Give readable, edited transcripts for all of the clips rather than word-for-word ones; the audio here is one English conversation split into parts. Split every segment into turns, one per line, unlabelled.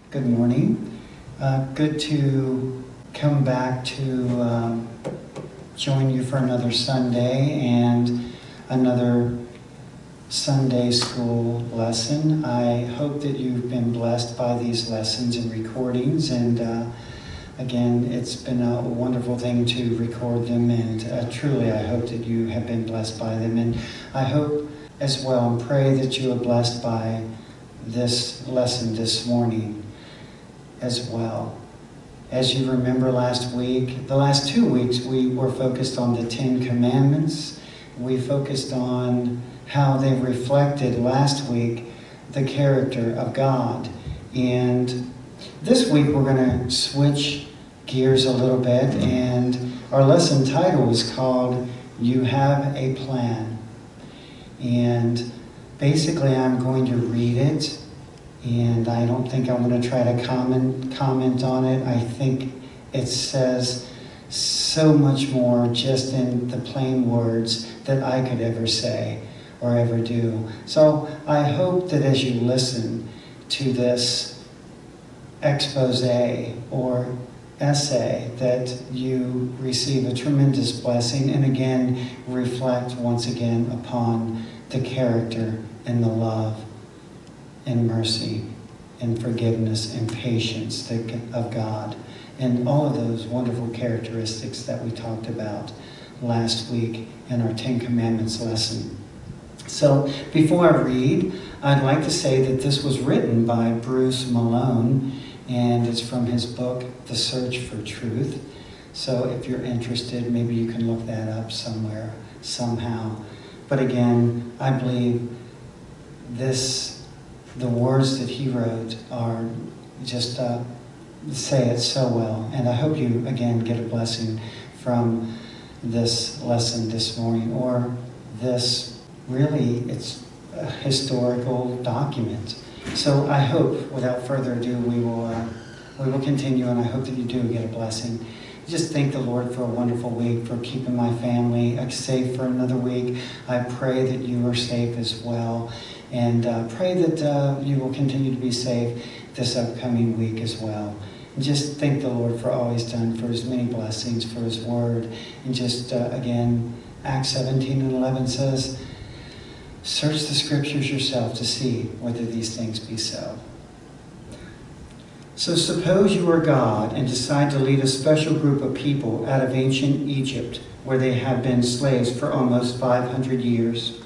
Good morning. Good to come back to join you for another Sunday and another Sunday school lesson. I hope that you've been blessed by these lessons and recordings, and again, it's been a wonderful thing to record them, and truly I hope that you have been blessed by them, and I hope as well and pray that you are blessed by this lesson this morning as well. As you remember last week, the last 2 weeks, we were focused on the 10 Commandments. We focused on how they reflected last week the character of God. And this week we're going to switch gears a little bit, and our lesson title is called You Have a Plan. And basically I'm going to read it, and I don't think I'm going to try to comment on it. I think it says so much more just in the plain words that I could ever say or ever do. So I hope that as you listen to this expose or essay, that you receive a tremendous blessing and again reflect once again upon the character and the love and mercy and forgiveness and patience of God, and all of those wonderful characteristics that we talked about last week in our 10 Commandments lesson. So before I read, I'd like to say that this was written by Bruce Malone, and it's from his book, The Search for Truth. So if you're interested, maybe you can look that up somewhere, somehow. But again, I believe the words that he wrote are just say it so well. And I hope you, again, get a blessing from this lesson this morning, or this, really, it's a historical document. So I hope, without further ado, we will continue, and I hope that you do get a blessing. Just thank the Lord for a wonderful week, for keeping my family safe for another week. I pray that you are safe as well, and pray that you will continue to be safe this upcoming week as well. And just thank the Lord for all He's done, for His many blessings, for His Word. And just, again, Acts 17:11 says, search the Scriptures yourself to see whether these things be so. So suppose you are God and decide to lead a special group of people out of ancient Egypt, where they have been slaves for almost 500 years.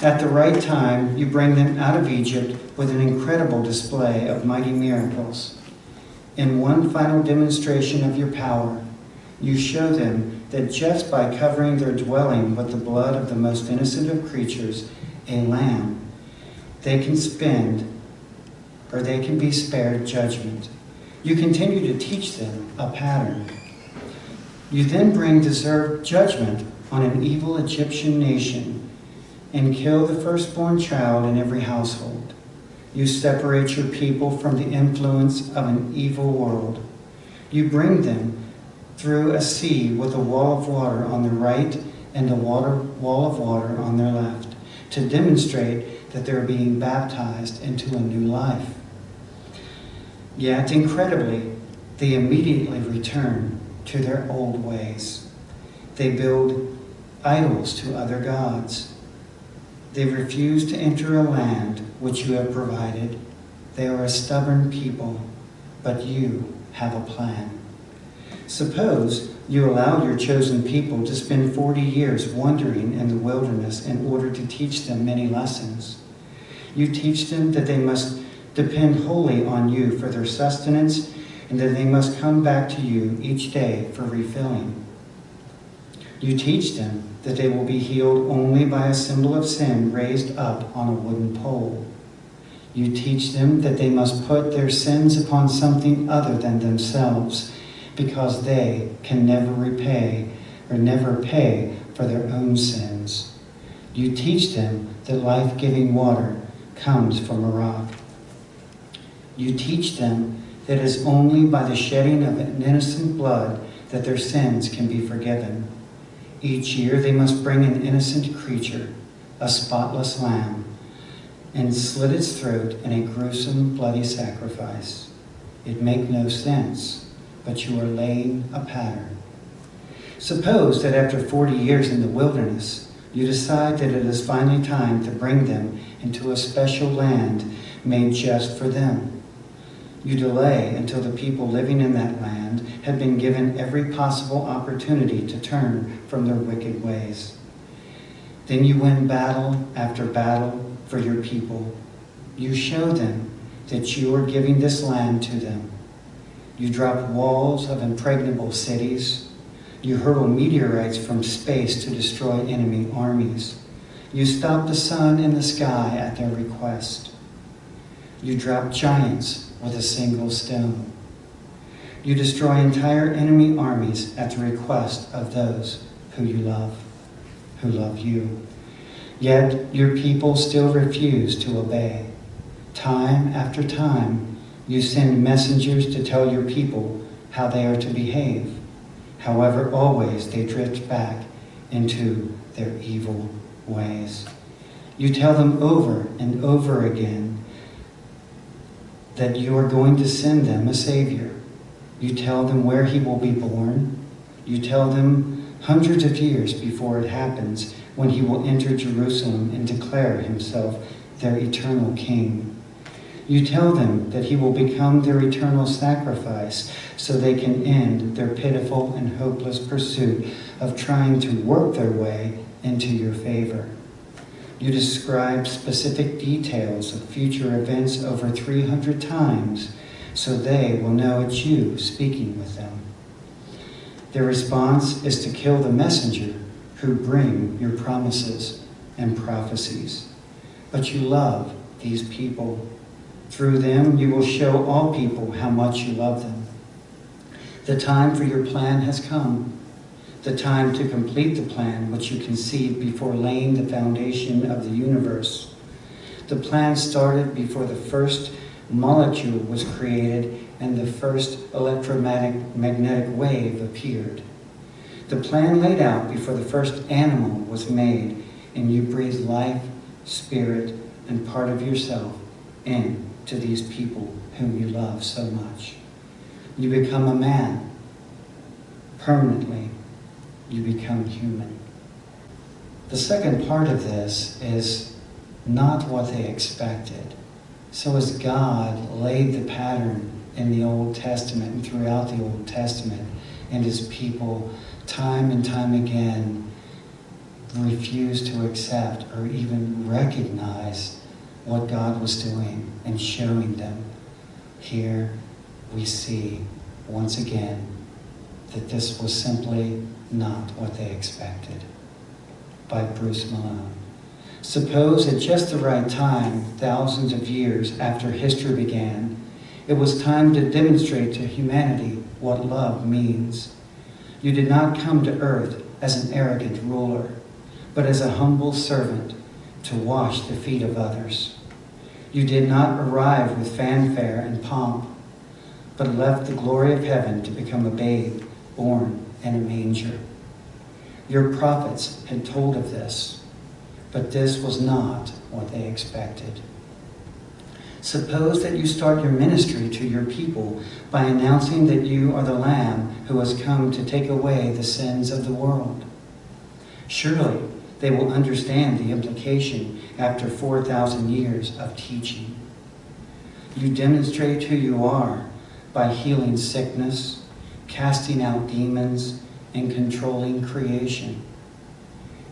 At the right time, you bring them out of Egypt with an incredible display of mighty miracles. In one final demonstration of your power, you show them that just by covering their dwelling with the blood of the most innocent of creatures, a lamb, they can be spared judgment. You continue to teach them a pattern. You then bring deserved judgment on an evil Egyptian nation and kill the firstborn child in every household. You separate your people from the influence of an evil world. You bring them through a sea with a wall of water on their right and a wall of water on their left, to demonstrate that they're being baptized into a new life. Yet, incredibly, they immediately return to their old ways. They build idols to other gods. They refuse to enter a land which you have provided. They are a stubborn people, but you have a plan. Suppose you allow your chosen people to spend 40 years wandering in the wilderness in order to teach them many lessons. You teach them that they must depend wholly on you for their sustenance, and that they must come back to you each day for refilling. You teach them that they will be healed only by a symbol of sin raised up on a wooden pole. You teach them that they must put their sins upon something other than themselves, because they can never repay or never pay for their own sins. You teach them that life-giving water comes from a rock. You teach them that it is only by the shedding of an innocent blood that their sins can be forgiven. Each year they must bring an innocent creature, a spotless lamb, and slit its throat in a gruesome, bloody sacrifice. It makes no sense, but you are laying a pattern. Suppose that after 40 years in the wilderness, you decide that it is finally time to bring them into a special land made just for them. You delay until the people living in that land have been given every possible opportunity to turn from their wicked ways. Then you win battle after battle for your people. You show them that you are giving this land to them. You drop walls of impregnable cities. You hurl meteorites from space to destroy enemy armies. You stop the sun and the sky at their request. You drop giants with a single stone. You destroy entire enemy armies at the request of those who you love, who love you. Yet your people still refuse to obey. Time after time, you send messengers to tell your people how they are to behave. However, always they drift back into their evil ways. You tell them over and over again that you are going to send them a Savior. You tell them where he will be born. You tell them hundreds of years before it happens when he will enter Jerusalem and declare himself their eternal King. You tell them that he will become their eternal sacrifice so they can end their pitiful and hopeless pursuit of trying to work their way into your favor. You describe specific details of future events over 300 times so they will know it's you speaking with them. Their response is to kill the messenger who bring your promises and prophecies. But you love these people. Through them, you will show all people how much you love them. The time for your plan has come. The time to complete the plan which you conceived before laying the foundation of the universe. The plan started before the first molecule was created and the first electromagnetic wave appeared. The plan laid out before the first animal was made, and you breathe life, spirit, and part of yourself into these people whom you love so much. You become a man. Permanently, you become human. The second part of this is not what they expected. So as God laid the pattern in the Old Testament and throughout the Old Testament, and his people time and time again refused to accept or even recognize what God was doing and showing them, here we see once again that this was simply not what they expected. By Bruce Malone. Suppose at just the right time, thousands of years after history began, it was time to demonstrate to humanity what love means. You did not come to earth as an arrogant ruler, but as a humble servant to wash the feet of others. You did not arrive with fanfare and pomp, but left the glory of heaven to become a babe born in a manger. Your prophets had told of this, but this was not what they expected. Suppose that you start your ministry to your people by announcing that you are the Lamb who has come to take away the sins of the world. Surely they will understand the implication after 4,000 years of teaching. You demonstrate who you are by healing sickness, casting out demons, and controlling creation.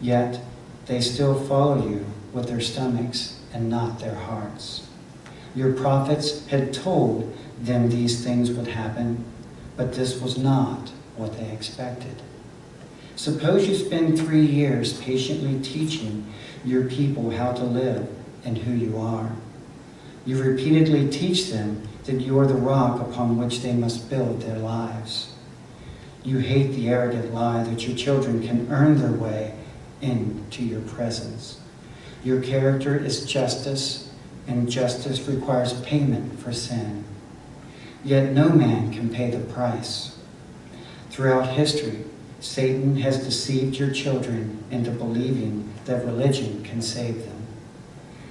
Yet they still follow you with their stomachs and not their hearts. Your prophets had told them these things would happen, but this was not what they expected. Suppose you spend 3 years patiently teaching your people how to live and who you are. You repeatedly teach them that you are the rock upon which they must build their lives. You hate the arrogant lie that your children can earn their way into your presence. Your character is justice, and justice requires payment for sin. Yet no man can pay the price. Throughout history, Satan has deceived your children into believing that religion can save them.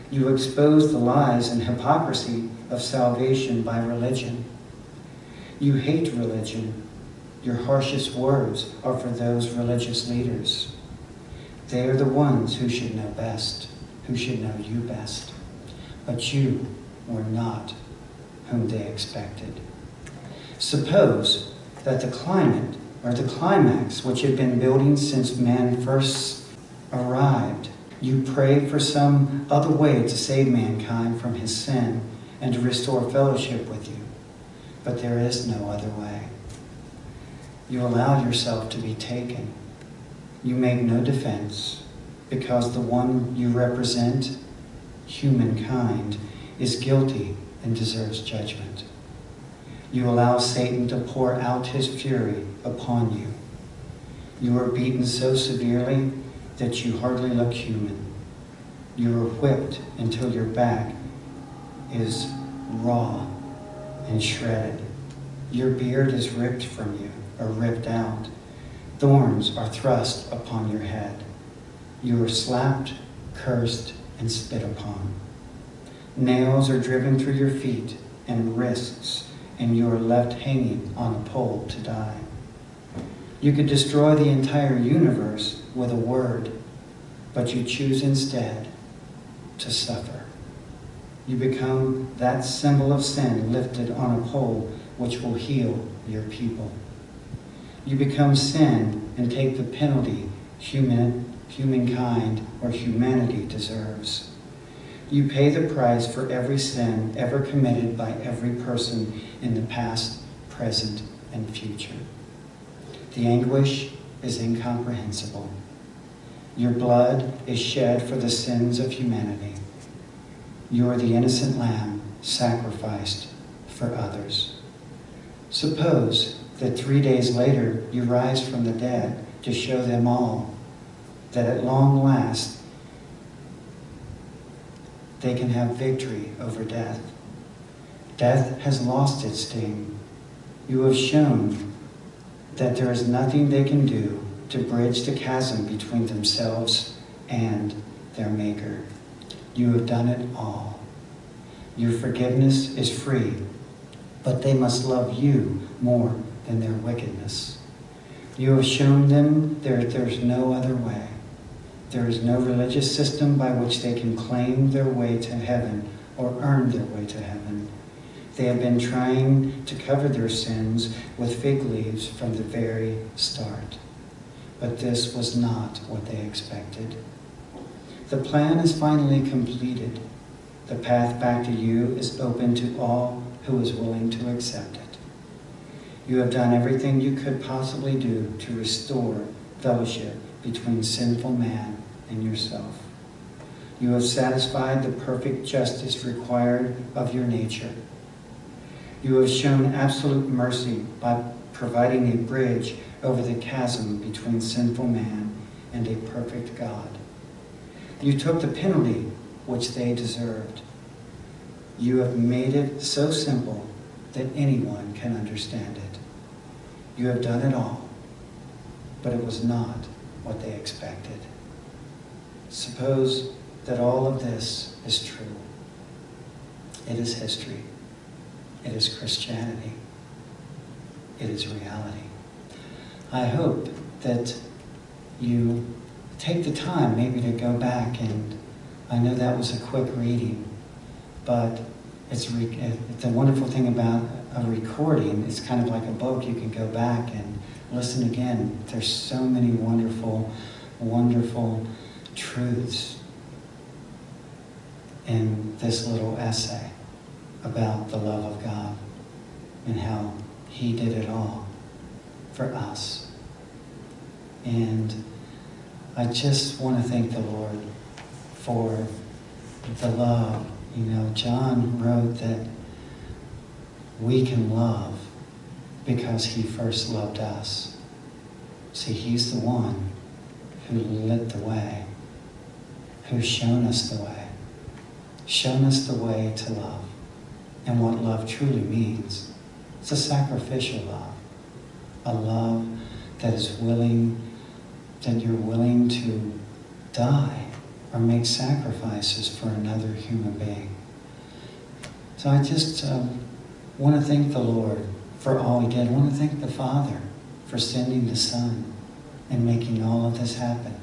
You expose the lies and hypocrisy of salvation by religion. You hate religion. Your harshest words are for those religious leaders. They are the ones who should know best, who should know you best. But you were not whom they expected. Suppose that the climate or the climax which had been building since man first arrived, you pray for some other way to save mankind from his sin and to restore fellowship with you. But there is no other way. You allow yourself to be taken. You make no defense because the one you represent, humankind, is guilty and deserves judgment. You allow Satan to pour out his fury upon you. You are beaten so severely that you hardly look human. You are whipped until your back is raw and shredded. Your beard is ripped from you, or ripped out. Thorns are thrust upon your head. You are slapped, cursed, and spit upon. Nails are driven through your feet and wrists, and you are left hanging on a pole to die. You could destroy the entire universe with a word, but you choose instead to suffer. You become that symbol of sin lifted on a pole which will heal your people. You become sin and take the penalty humankind or humanity deserves. You pay the price for every sin ever committed by every person in the past, present, and future. The anguish is incomprehensible. Your blood is shed for the sins of humanity. You are the innocent lamb sacrificed for others. Suppose that 3 days later you rise from the dead to show them all that at long last they can have victory over death. Death has lost its sting. You have shown that there is nothing they can do to bridge the chasm between themselves and their Maker. You have done it all. Your forgiveness is free, but they must love you more than their wickedness. You have shown them there's no other way. There is no religious system by which they can claim their way to heaven or earn their way to heaven. They have been trying to cover their sins with fig leaves from the very start. But this was not what they expected. The plan is finally completed. The path back to you is open to all who is willing to accept it. You have done everything you could possibly do to restore fellowship between sinful man and yourself. You have satisfied the perfect justice required of your nature. You have shown absolute mercy by providing a bridge over the chasm between sinful man and a perfect God. You took the penalty which they deserved. You have made it so simple that anyone can understand it. You have done it all, but it was not what they expected. Suppose that all of this is true. It is history. It is Christianity. It is reality. I hope that you take the time maybe to go back, and I know that was a quick reading, but the wonderful thing about a recording, it's kind of like a book. You can go back and listen again. There's so many wonderful, wonderful truths in this little essay about the love of God and how He did it all for us. And I just want to thank the Lord for the love. You know, John wrote that we can love because He first loved us. See, He's the one who lit the way, who's shown us the way to love, and what love truly means. It's a sacrificial love, a love that is willing, that you're willing to die or make sacrifices for another human being. So I just want to thank the Lord for all he did. I want to thank the Father for sending the Son and making all of this happen.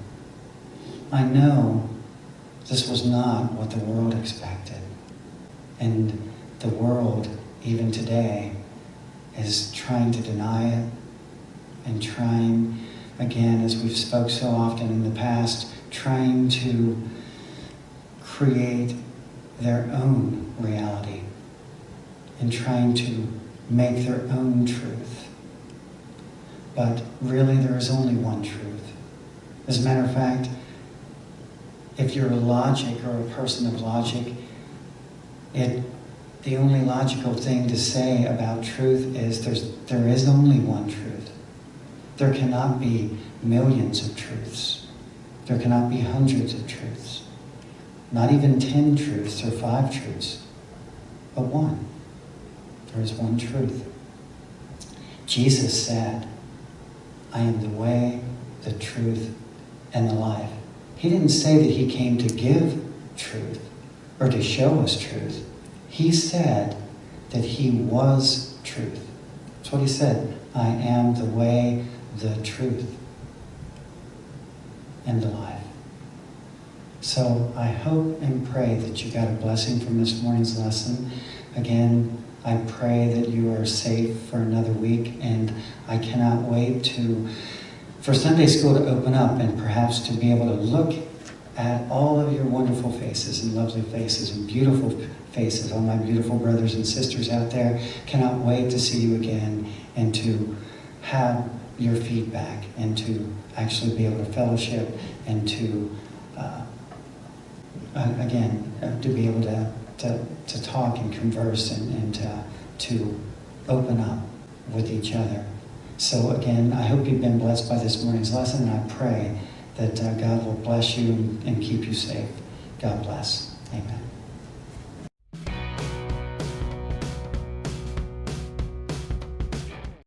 I know this was not what the world expected. And the world, even today, is trying to deny it and trying, again, as we've spoke so often in the past, trying to create their own reality and trying to make their own truth. But really, there is only one truth. As a matter of fact, if you're a logic or a person of logic, the only logical thing to say about truth is there is only one truth. There cannot be millions of truths. There cannot be hundreds of truths. Not even 10 truths or 5 truths, but one. There is one truth. Jesus said, I am the way, the truth, and the life. He didn't say that he came to give truth or to show us truth. He said that he was truth. That's what he said. I am the way, the truth, and the life. So I hope and pray that you got a blessing from this morning's lesson. Again, I pray that you are safe for another week, and I cannot wait for Sunday school to open up and perhaps to be able to look at all of your wonderful faces and lovely faces and beautiful faces, all my beautiful brothers and sisters out there. Cannot wait to see you again and to have your feedback and to actually be able to fellowship and to, to be able to talk and converse and to open up with each other. So again, I hope you've been blessed by this morning's lesson, and I pray that God will bless you and keep you safe. God bless. Amen.